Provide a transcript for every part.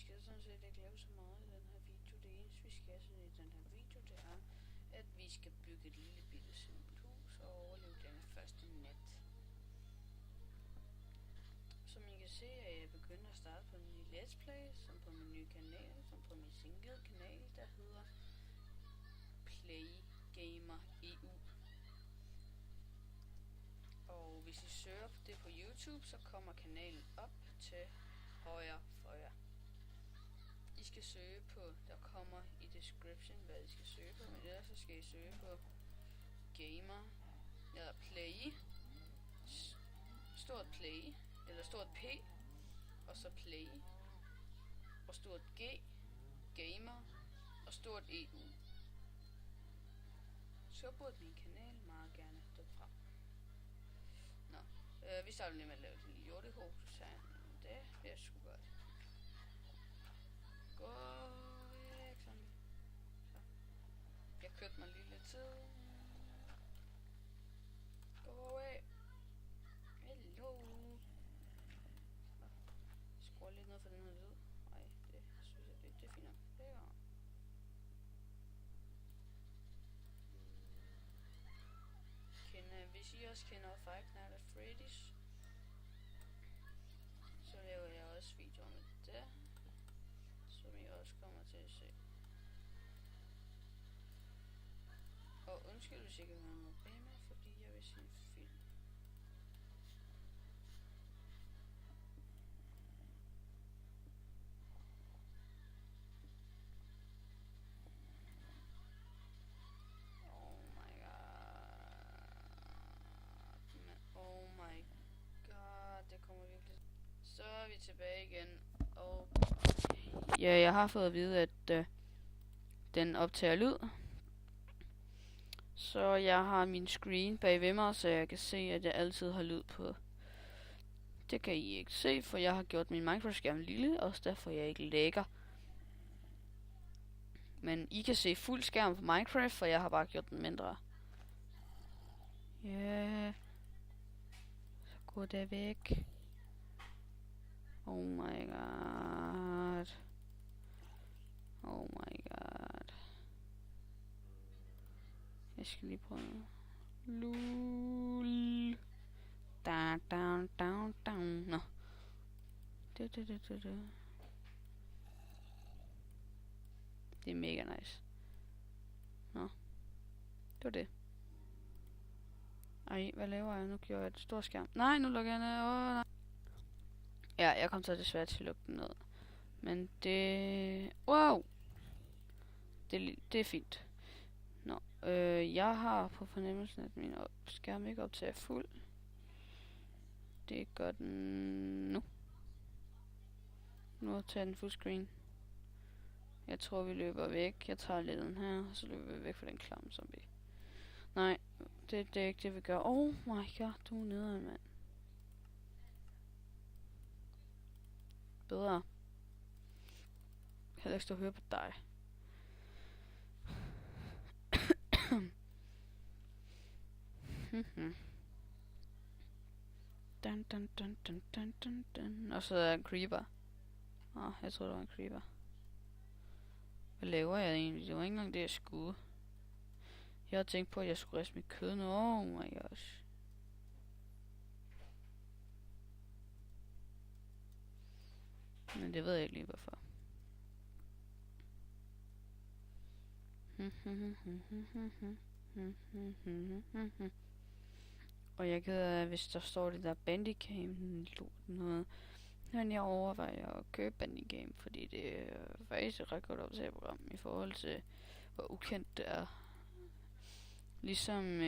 skal sådan set ikke lave så meget i den her video. Det eneste vi skal i den her video, det er, at vi skal bygge et lille bitte simpelt hus og overleve denne første nat. Som I kan se, er jeg begyndt at starte på en ny let's play, som på min nye kanal, som på min single kanal, der hedder Play Gamer EU. Og hvis I søger på det på YouTube, så kommer kanalen op til højre for jer. I skal søge på, der kommer i description, hvad I skal søge på, men ellers så skal I søge på Gamer, eller Play, stort Play, eller stort P, og så Play, og stort G, Gamer, og stort EU. Så burde min kanal meget gerne stå frem. Nå, vi starter lige med at lave et lille hjortehus her. Det bliver sgu godt. Gå væk sådan. Så. Jeg kørte mig lige lidt tid. Gå af. Hello. Skruer lidt ned for den her lyd. Nej, det synes jeg, det er fint nok. Hvis I også kender Five Nights at Freddy's, så laver jeg også videoer med det, som I også kommer til at se. Og undskyld, hvis I ikke vil være med mig, fordi jeg vil se en film. Det kommer virkelig. Så er vi tilbage igen, og ja, jeg har fået at vide, at den optager lyd. Så jeg har min screen bag ved mig, så jeg kan se, at jeg altid har lyd på. Det kan I ikke se, for jeg har gjort min Minecraft-skærm lille, og derfor jeg ikke lægger. Men I kan se fuld skærm på Minecraft, for jeg har bare gjort den mindre. Ja. Yeah. Så går det væk. Oh my god. Oh my god. Jeg skal lige prøve noget. Lul. Down. Nå. Det. Det er mega nice. Nå. Det var det. Ej, hvad laver jeg? Nu gjorde jeg et stort skærm. Nej, nu lukker jeg ned. Nej. Ja, jeg kom så desværre til at lukke den ned. Men det... Wow! Det er fint. Nå, jeg har på fornemmelsen, at min skærm ikke optager fuld. Det gør den nu. Nu tager den fuld screen. Jeg tror, vi løber væk. Jeg tager lidt den her, og så løber vi væk fra den klamme zombie. Nej, det er ikke det, vi gør. Oh my god, du er nede, mand. Bedre. Jeg har lyst til at høre på dig. Dun. Og så er der en creeper. Jeg tror, det var en creeper. Hvad laver jeg egentlig? Det var ikke engang det, jeg skulle. Jeg havde tænkt på, at jeg skulle riste mit kød nu. Oh my gosh. Men det ved jeg ikke lige, hvorfor. Og jeg kan, hvis der står det der Bandicam noget, men jeg overvejer at købe Bandicam, fordi det er faktisk et ret godt optageprogram i forhold til, hvor ukendt det er. Ligesom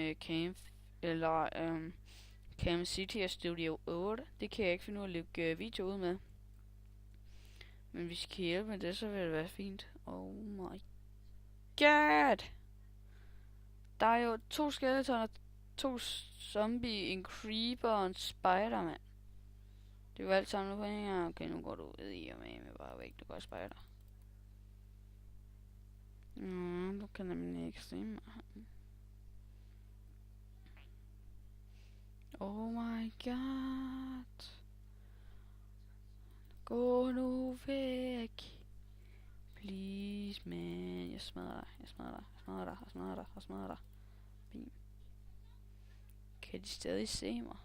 Cam City og Studio 8, det kan jeg ikke finde ud af at lægge video ud med. Men hvis I kan hjælpe med det, så vil det være fint. Oh my god! Der er jo 2 skeletoner, 2 zombie, en creeper og en spider, mand. Det er jo alt sammen på en gang. Okay, nu går du ud i og med bare væk. Du går spider. Du kan nemlig ikke se mig. Oh my god. Gå nu væk. Please, man. Jeg smadrer dig. Jeg smadrer dig. Jeg smadrer dig. Jeg smadrer dig. Jeg smadrer dig. Bim. Kan de stadig se mig?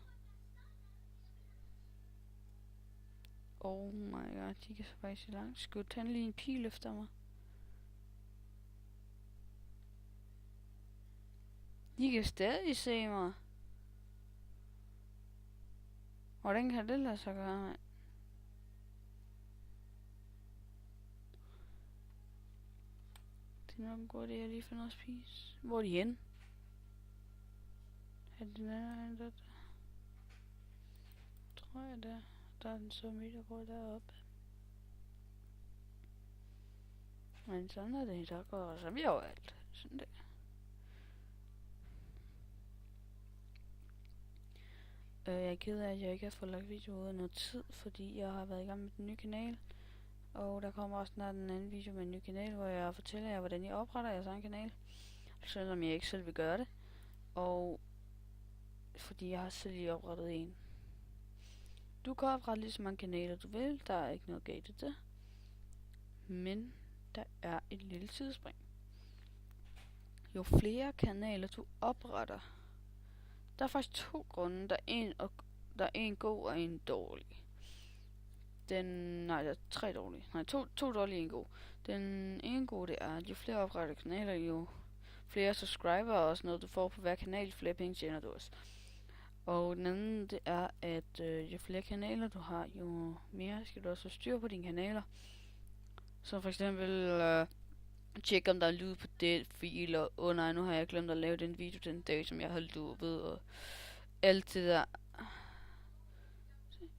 Oh my god, de kan faktisk se langt. Skud han lige en pil efter mig. De kan stadig se mig. Hvordan kan det lade sig gøre, mand? Det er nok en god idé, at lige finde noget at spise. Hvor er de henne? Er det den anden der? Tror jeg der. Der er den så midt, der går deroppe. Men sådan er det, der går så vi overalt. Sådan der. Jeg er ked af, at jeg ikke har fået lagt video ud af noget tid, fordi jeg har været i gang med den nye kanal. Og der kommer også snart en anden video med en ny kanal, hvor jeg fortæller jer, hvordan jeg opretter jeres egen kanal. Selvom jeg ikke selv vil gøre det. Og fordi jeg har selv lige oprettet en. Du kan oprette lige så mange kanaler du vil, der er ikke noget galt i det. Men der er et lille tidsspring. Jo flere kanaler du opretter, der er faktisk 2 grunde. Der er en god og en dårlig. Der er 3 dårlige. Nej, to dårlige og en god. Den ene gode, det er, at jo flere oprettede kanaler, jo flere subscriber og sådan noget, du får på hver kanal, jo flere penge tjener du også. Og den anden, det er, at jo flere kanaler du har, jo mere skal du også have styr på dine kanaler. Så for eksempel tjekke, om der er lyd på det fil, og nej, nu har jeg glemt at lave den video den dag, som jeg holdt ud ved, og alt det der.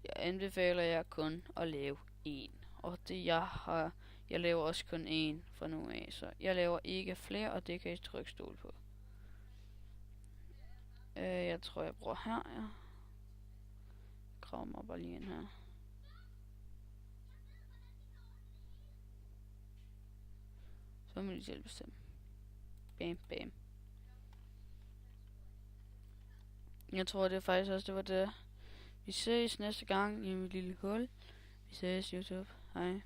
Jeg anbefaler jer kun at lave en. Og det jeg laver også kun en fra nu af, så jeg laver ikke flere, og det kan I trykke stol på. Jeg tror jeg bruger her, ja. Grav mig bare lige ind her. Så må I selv bestemme. Bam, bam. Jeg tror det faktisk også, det var det. Vi ses næste gang i mit lille hul. Vi ses YouTube. Hej.